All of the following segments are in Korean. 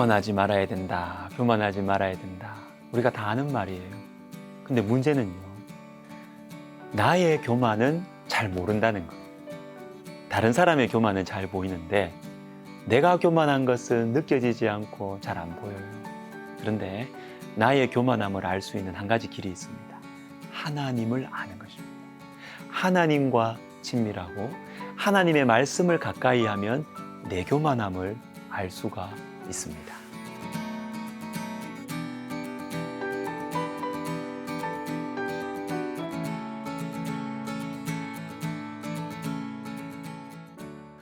교만하지 말아야 된다. 교만하지 말아야 된다. 우리가 다 아는 말이에요. 근데 문제는요. 나의 교만은 잘 모른다는 거예요. 다른 사람의 교만은 잘 보이는데 내가 교만한 것은 느껴지지 않고 잘 안 보여요. 그런데 나의 교만함을 알 수 있는 한 가지 길이 있습니다. 하나님을 아는 것입니다. 하나님과 친밀하고 하나님의 말씀을 가까이 하면 내 교만함을 알 수가 있습니다.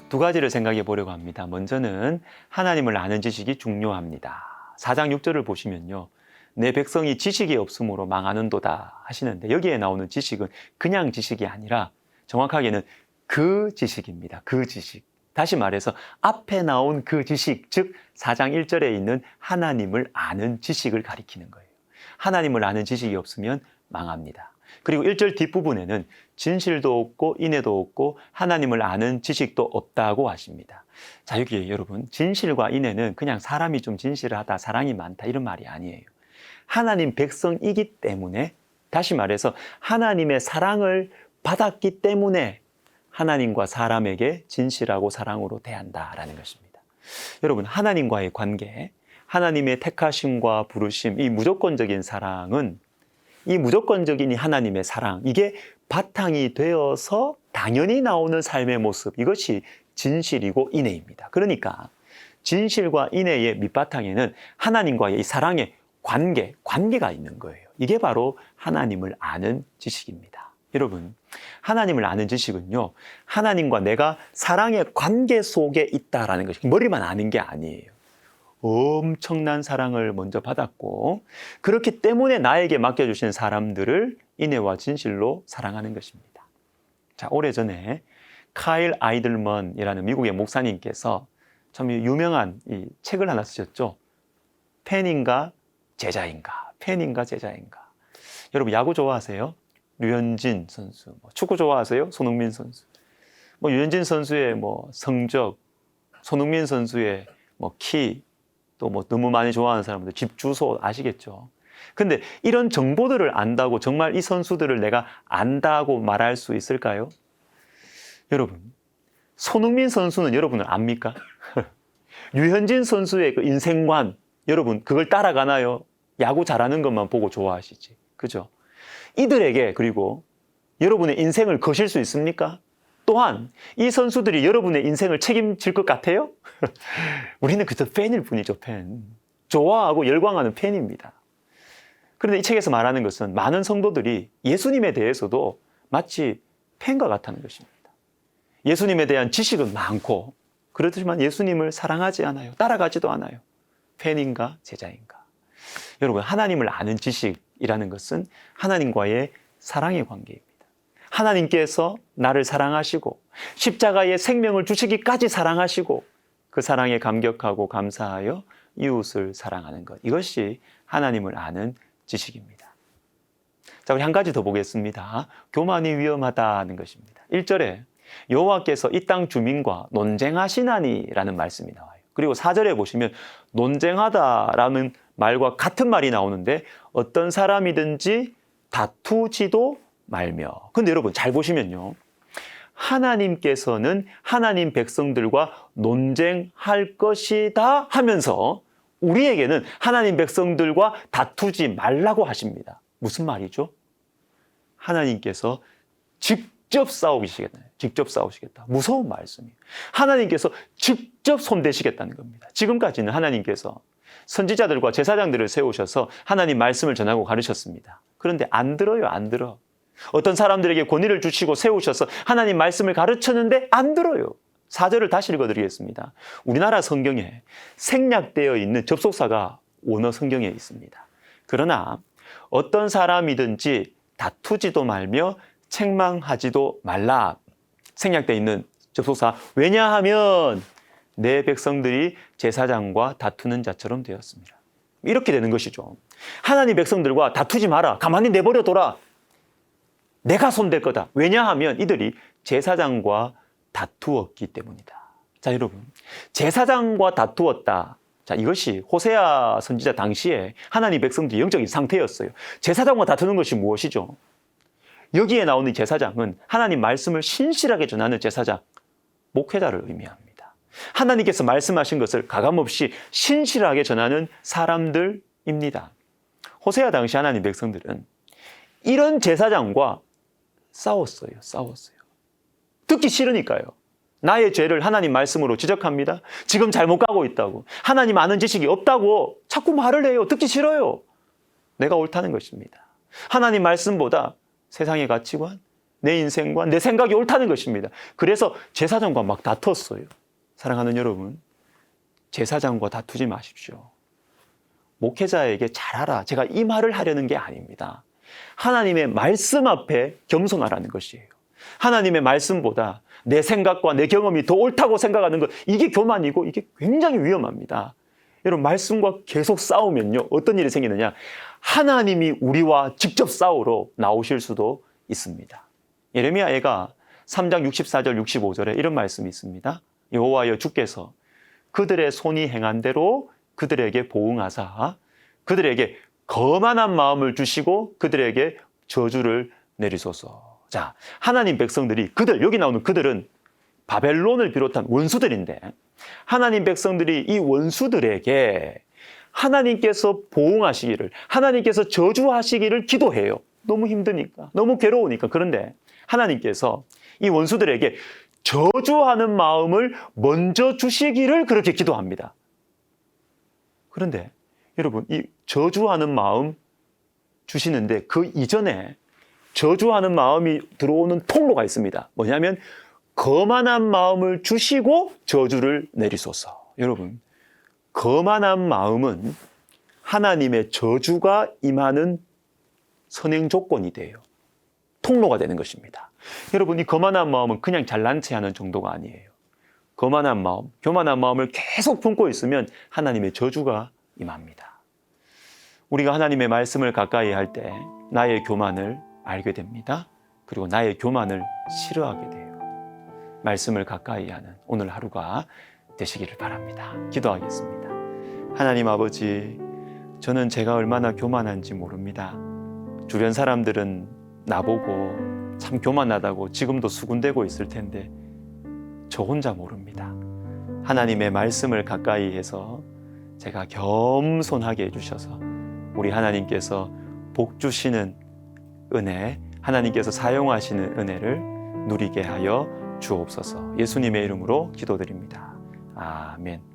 두 가지를 생각해 보려고 합니다. 먼저는 하나님을 아는 지식이 중요합니다. 4장 6절을 보시면요. 내 백성이 지식이 없으므로 망하는도다 하시는데 여기에 나오는 지식은 그냥 지식이 아니라 정확하게는 그 지식입니다. 그 지식. 다시 말해서 앞에 나온 그 지식, 즉 4장 1절에 있는 하나님을 아는 지식을 가리키는 거예요. 하나님을 아는 지식이 없으면 망합니다. 그리고 1절 뒷부분에는 진실도 없고 인애도 없고 하나님을 아는 지식도 없다고 하십니다. 자, 여기 여러분, 진실과 인애는 그냥 사람이 좀 진실하다, 사랑이 많다 이런 말이 아니에요. 하나님 백성이기 때문에, 다시 말해서 하나님의 사랑을 받았기 때문에 하나님과 사람에게 진실하고 사랑으로 대한다라는 것입니다. 여러분, 하나님과의 관계, 하나님의 택하심과 부르심, 이 무조건적인 사랑은, 이 무조건적인 이 하나님의 사랑, 이게 바탕이 되어서 당연히 나오는 삶의 모습, 이것이 진실이고 인애입니다. 그러니까 진실과 인애의 밑바탕에는 하나님과의 이 사랑의 관계가 있는 거예요. 이게 바로 하나님을 아는 지식입니다. 여러분, 하나님을 아는 지식은요, 하나님과 내가 사랑의 관계 속에 있다라는 것이 머리만 아는 게 아니에요. 엄청난 사랑을 먼저 받았고 그렇기 때문에 나에게 맡겨주신 사람들을 인애와 진실로 사랑하는 것입니다. 자, 오래전에 카일 아이들먼이라는 미국의 목사님께서 참 유명한 이 책을 하나 쓰셨죠. 팬인가 제자인가, 팬인가 제자인가. 여러분, 야구 좋아하세요? 류현진 선수, 축구 좋아하세요? 손흥민 선수. 류현진 선수의 성적, 손흥민 선수의 키, 또 너무 많이 좋아하는 사람들 집 주소 아시겠죠? 근데 이런 정보들을 안다고 정말 이 선수들을 내가 안다고 말할 수 있을까요? 여러분, 손흥민 선수는 여러분을 압니까? 류현진 선수의 그 인생관, 여러분 그걸 따라가나요? 야구 잘하는 것만 보고 좋아하시지, 그죠? 이들에게 그리고 여러분의 인생을 거실 수 있습니까? 또한 이 선수들이 여러분의 인생을 책임질 것 같아요? 우리는 그저 팬일 뿐이죠, 팬. 좋아하고 열광하는 팬입니다. 그런데 이 책에서 말하는 것은 많은 성도들이 예수님에 대해서도 마치 팬과 같다는 것입니다. 예수님에 대한 지식은 많고 그렇지만 예수님을 사랑하지 않아요. 따라가지도 않아요. 팬인가 제자인가. 여러분, 하나님을 아는 지식이라는 것은 하나님과의 사랑의 관계입니다. 하나님께서 나를 사랑하시고 십자가의 생명을 주시기까지 사랑하시고 그 사랑에 감격하고 감사하여 이웃을 사랑하는 것, 이것이 하나님을 아는 지식입니다. 자, 우리 한 가지 더 보겠습니다. 교만이 위험하다는 것입니다. 1절에 여호와께서 이 땅 주민과 논쟁하시나니라는 말씀이 나와요. 그리고 4절에 보시면 논쟁하다라는 말과 같은 말이 나오는데 어떤 사람이든지 다투지도 말며. 근데 여러분 잘 보시면요, 하나님께서는 하나님 백성들과 논쟁할 것이다 하면서 우리에게는 하나님 백성들과 다투지 말라고 하십니다. 무슨 말이죠? 하나님께서 직접 싸우시겠다. 직접 싸우시겠다. 무서운 말씀이에요. 하나님께서 직접 손대시겠다는 겁니다. 지금까지는 하나님께서 선지자들과 제사장들을 세우셔서 하나님 말씀을 전하고 가르쳤습니다. 그런데 안 들어요, 안 들어. 어떤 사람들에게 권위를 주시고 세우셔서 하나님 말씀을 가르쳤는데 안 들어요. 4절을 다시 읽어드리겠습니다. 우리나라 성경에 생략되어 있는 접속사가 원어 성경에 있습니다. 그러나 어떤 사람이든지 다투지도 말며 책망하지도 말라. 생략되어 있는 접속사. 왜냐하면 내 백성들이 제사장과 다투는 자처럼 되었습니다. 이렇게 되는 것이죠. 하나님 백성들과 다투지 마라. 가만히 내버려둬라. 내가 손댈 거다. 왜냐하면 이들이 제사장과 다투었기 때문이다. 자, 여러분, 제사장과 다투었다. 자, 이것이 호세아 선지자 당시에 하나님 백성들의 영적인 상태였어요. 제사장과 다투는 것이 무엇이죠? 여기에 나오는 제사장은 하나님 말씀을 신실하게 전하는 제사장, 목회자를 의미합니다. 하나님께서 말씀하신 것을 가감없이 신실하게 전하는 사람들입니다. 호세아 당시 하나님 백성들은 이런 제사장과 싸웠어요. 듣기 싫으니까요. 나의 죄를 하나님 말씀으로 지적합니다. 지금 잘못 가고 있다고. 하나님 아는 지식이 없다고 자꾸 말을 해요. 듣기 싫어요. 내가 옳다는 것입니다. 하나님 말씀보다 세상의 가치관, 내 인생관, 내 생각이 옳다는 것입니다. 그래서 제사장과 막 다퉜어요. 사랑하는 여러분, 제사장과 다투지 마십시오. 목회자에게 잘하라. 제가 이 말을 하려는 게 아닙니다. 하나님의 말씀 앞에 겸손하라는 것이에요. 하나님의 말씀보다 내 생각과 내 경험이 더 옳다고 생각하는 것, 이게 교만이고 이게 굉장히 위험합니다. 여러분, 말씀과 계속 싸우면요, 어떤 일이 생기느냐? 하나님이 우리와 직접 싸우러 나오실 수도 있습니다. 예레미야가 3장 64절 65절에 이런 말씀이 있습니다. 여호와여 주께서 그들의 손이 행한 대로 그들에게 보응하사 그들에게 거만한 마음을 주시고 그들에게 저주를 내리소서. 자, 하나님 백성들이, 여기 나오는 그들은 바벨론을 비롯한 원수들인데, 하나님 백성들이 이 원수들에게 하나님께서 보응하시기를, 하나님께서 저주하시기를 기도해요. 너무 힘드니까, 너무 괴로우니까. 그런데 하나님께서 이 원수들에게 저주하는 마음을 먼저 주시기를 그렇게 기도합니다. 그런데 여러분, 이 저주하는 마음 주시는데 그 이전에 저주하는 마음이 들어오는 통로가 있습니다. 뭐냐면 거만한 마음을 주시고 저주를 내리소서. 여러분, 거만한 마음은 하나님의 저주가 임하는 선행 조건이 돼요. 통로가 되는 것입니다. 여러분, 이 거만한 마음은 그냥 잘난 체 하는 정도가 아니에요. 거만한 마음, 교만한 마음을 계속 품고 있으면 하나님의 저주가 임합니다. 우리가 하나님의 말씀을 가까이 할 때 나의 교만을 알게 됩니다. 그리고 나의 교만을 싫어하게 돼요. 말씀을 가까이 하는 오늘 하루가 되시기를 바랍니다. 기도하겠습니다. 하나님 아버지, 저는 제가 얼마나 교만한지 모릅니다. 주변 사람들은 나보고 참 교만하다고 지금도 수군대고 있을 텐데 저 혼자 모릅니다. 하나님의 말씀을 가까이 해서 제가 겸손하게 해주셔서 우리 하나님께서 복 주시는 은혜, 하나님께서 사용하시는 은혜를 누리게 하여 주옵소서. 예수님의 이름으로 기도드립니다. 아멘.